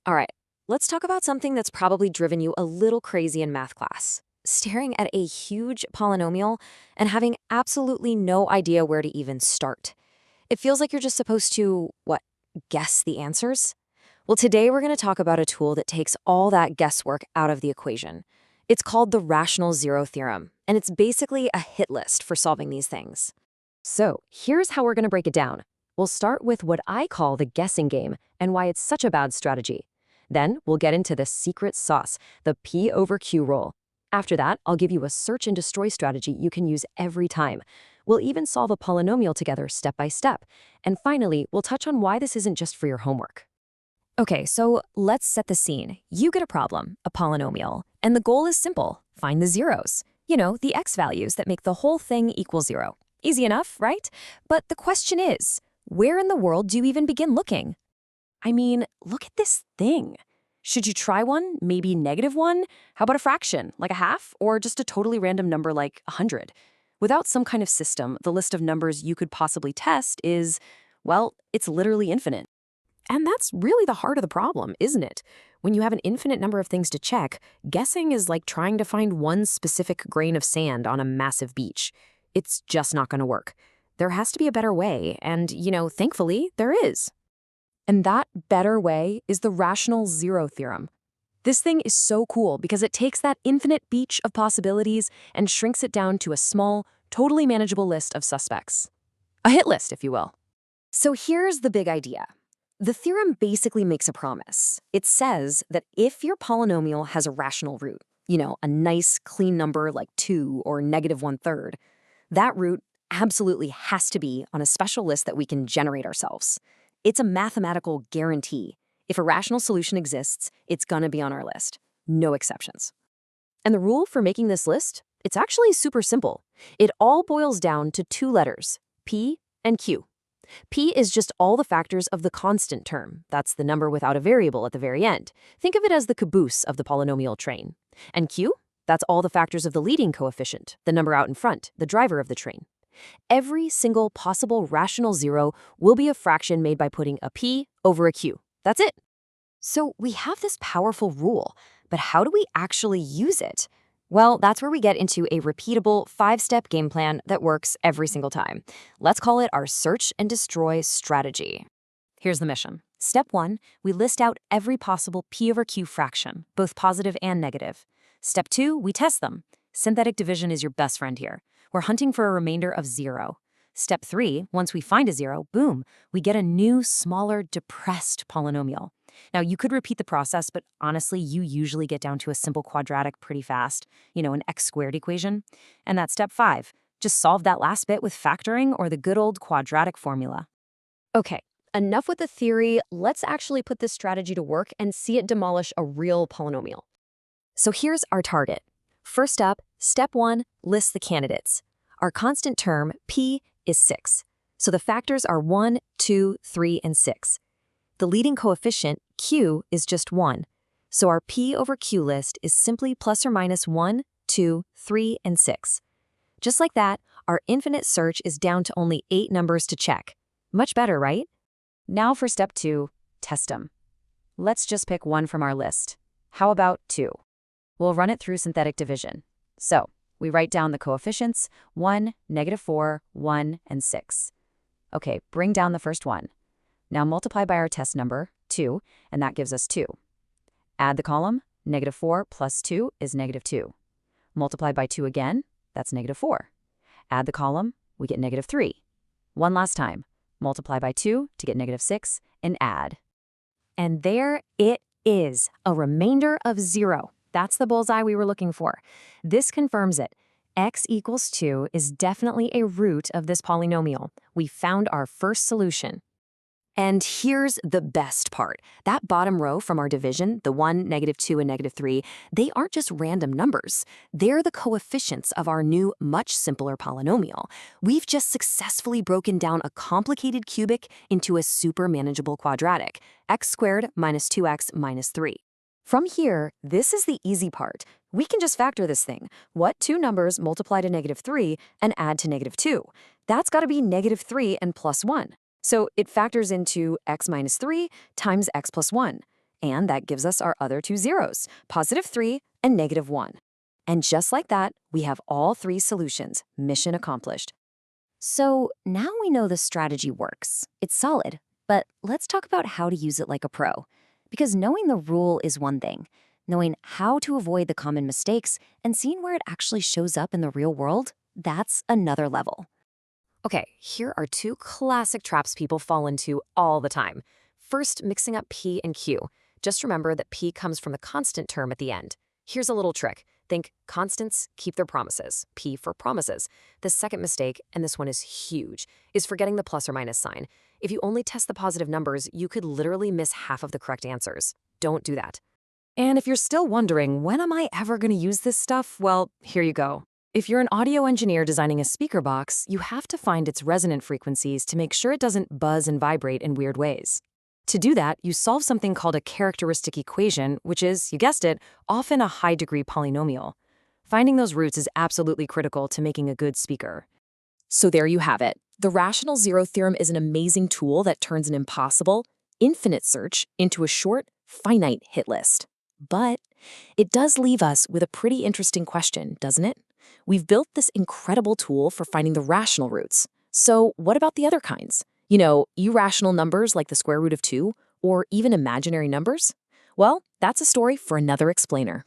All right, let's talk about something that's probably driven you a little crazy in math class. Staring at a huge polynomial and having absolutely no idea where to even start. It feels like you're just supposed to, guess the answers? Well, today we're going to talk about a tool that takes all that guesswork out of the equation. It's called the Rational Zero Theorem, and it's basically a hit list for solving these things. So, here's how we're going to break it down. We'll start with what I call the guessing game and why it's such a bad strategy. Then, we'll get into the secret sauce, the P over Q rule. After that, I'll give you a search and destroy strategy you can use every time. We'll even solve a polynomial together step by step. And finally, we'll touch on why this isn't just for your homework. Okay, so let's set the scene. You get a problem, a polynomial, and the goal is simple. Find the zeros. You know, the x values that make the whole thing equal 0. Easy enough, right? But the question is, where in the world do you even begin looking? I mean, look at this thing. Should you try one? Maybe -1? How about a fraction, like a half? Or just a totally random number like 100? Without some kind of system, the list of numbers you could possibly test is, well, it's literally infinite. And that's really the heart of the problem, isn't it? When you have an infinite number of things to check, guessing is like trying to find one specific grain of sand on a massive beach. It's just not going to work. There has to be a better way, and, thankfully, there is. And that better way is the Rational Zero Theorem. This thing is so cool because it takes that infinite beach of possibilities and shrinks it down to a small, totally manageable list of suspects. A hit list, if you will. So here's the big idea. The theorem basically makes a promise. It says that if your polynomial has a rational root, a nice clean number like 2 or -1/3, that root absolutely has to be on a special list that we can generate ourselves. It's a mathematical guarantee. If a rational solution exists, it's gonna be on our list. No exceptions. And the rule for making this list? It's actually super simple. It all boils down to 2 letters, P and Q. P is just all the factors of the constant term. That's the number without a variable at the very end. Think of it as the caboose of the polynomial train. And Q? That's all the factors of the leading coefficient, the number out in front, the driver of the train. Every single possible rational zero will be a fraction made by putting a P over a Q. That's it. So we have this powerful rule, but how do we actually use it? Well, that's where we get into a repeatable 5-step game plan that works every single time. Let's call it our search and destroy strategy. Here's the mission. Step 1, we list out every possible P over Q fraction, both positive and negative. Step 2, we test them. Synthetic division is your best friend here. We're hunting for a remainder of 0. Step 3, once we find a 0, boom, we get a new, smaller, depressed polynomial. Now, you could repeat the process, but honestly, you usually get down to a simple quadratic pretty fast, an x-squared equation. And that's step 5. Just solve that last bit with factoring or the good old quadratic formula. Okay, enough with the theory. Let's actually put this strategy to work and see it demolish a real polynomial. So here's our target. First up, step 1, list the candidates. Our constant term, P, is 6. So the factors are 1, 2, 3, and 6. The leading coefficient, Q, is just 1. So our P over Q list is simply plus or minus 1, 2, 3, and 6. Just like that, our infinite search is down to only 8 numbers to check. Much better, right? Now for step 2, test them. Let's just pick one from our list. How about 2? We'll run it through synthetic division. So we write down the coefficients, 1, -4, 1, and 6. Okay, bring down the first one. Now multiply by our test number, 2, and that gives us 2. Add the column, -4 plus 2 is -2. Multiply by 2 again, that's -4. Add the column, we get -3. One last time, multiply by 2 to get -6, and add. And there it is, a remainder of 0. That's the bullseye we were looking for. This confirms it. X equals 2 is definitely a root of this polynomial. We found our first solution. And here's the best part. That bottom row from our division, the 1, -2, and -3, they aren't just random numbers. They're the coefficients of our new, much simpler polynomial. We've just successfully broken down a complicated cubic into a super manageable quadratic, x squared minus 2x minus 3. From here, this is the easy part. We can just factor this thing. What two numbers multiply to -3 and add to -2? That's got to be -3 and plus 1. So it factors into x minus 3 times x plus 1. And that gives us our other two zeros, +3 and -1. And just like that, we have all three solutions. Mission accomplished. So now we know the strategy works. It's solid, but let's talk about how to use it like a pro. Because knowing the rule is one thing. Knowing how to avoid the common mistakes and seeing where it actually shows up in the real world, that's another level. Okay, here are two classic traps people fall into all the time. First, mixing up P and Q. Just remember that P comes from the constant term at the end. Here's a little trick. Think constants keep their promises, P for promises. The second mistake, and this one is huge, is forgetting the plus or minus sign. If you only test the positive numbers, you could literally miss half of the correct answers. Don't do that. And if you're still wondering, when am I ever going to use this stuff? Well, here you go. If you're an audio engineer designing a speaker box, you have to find its resonant frequencies to make sure it doesn't buzz and vibrate in weird ways. To do that, you solve something called a characteristic equation, which is, you guessed it, often a high-degree polynomial. Finding those roots is absolutely critical to making a good speaker. So there you have it. The Rational Zero Theorem is an amazing tool that turns an impossible, infinite search into a short, finite hit list. But it does leave us with a pretty interesting question, doesn't it? We've built this incredible tool for finding the rational roots. So what about the other kinds? You know, irrational numbers like the square root of 2, or even imaginary numbers? Well, that's a story for another explainer.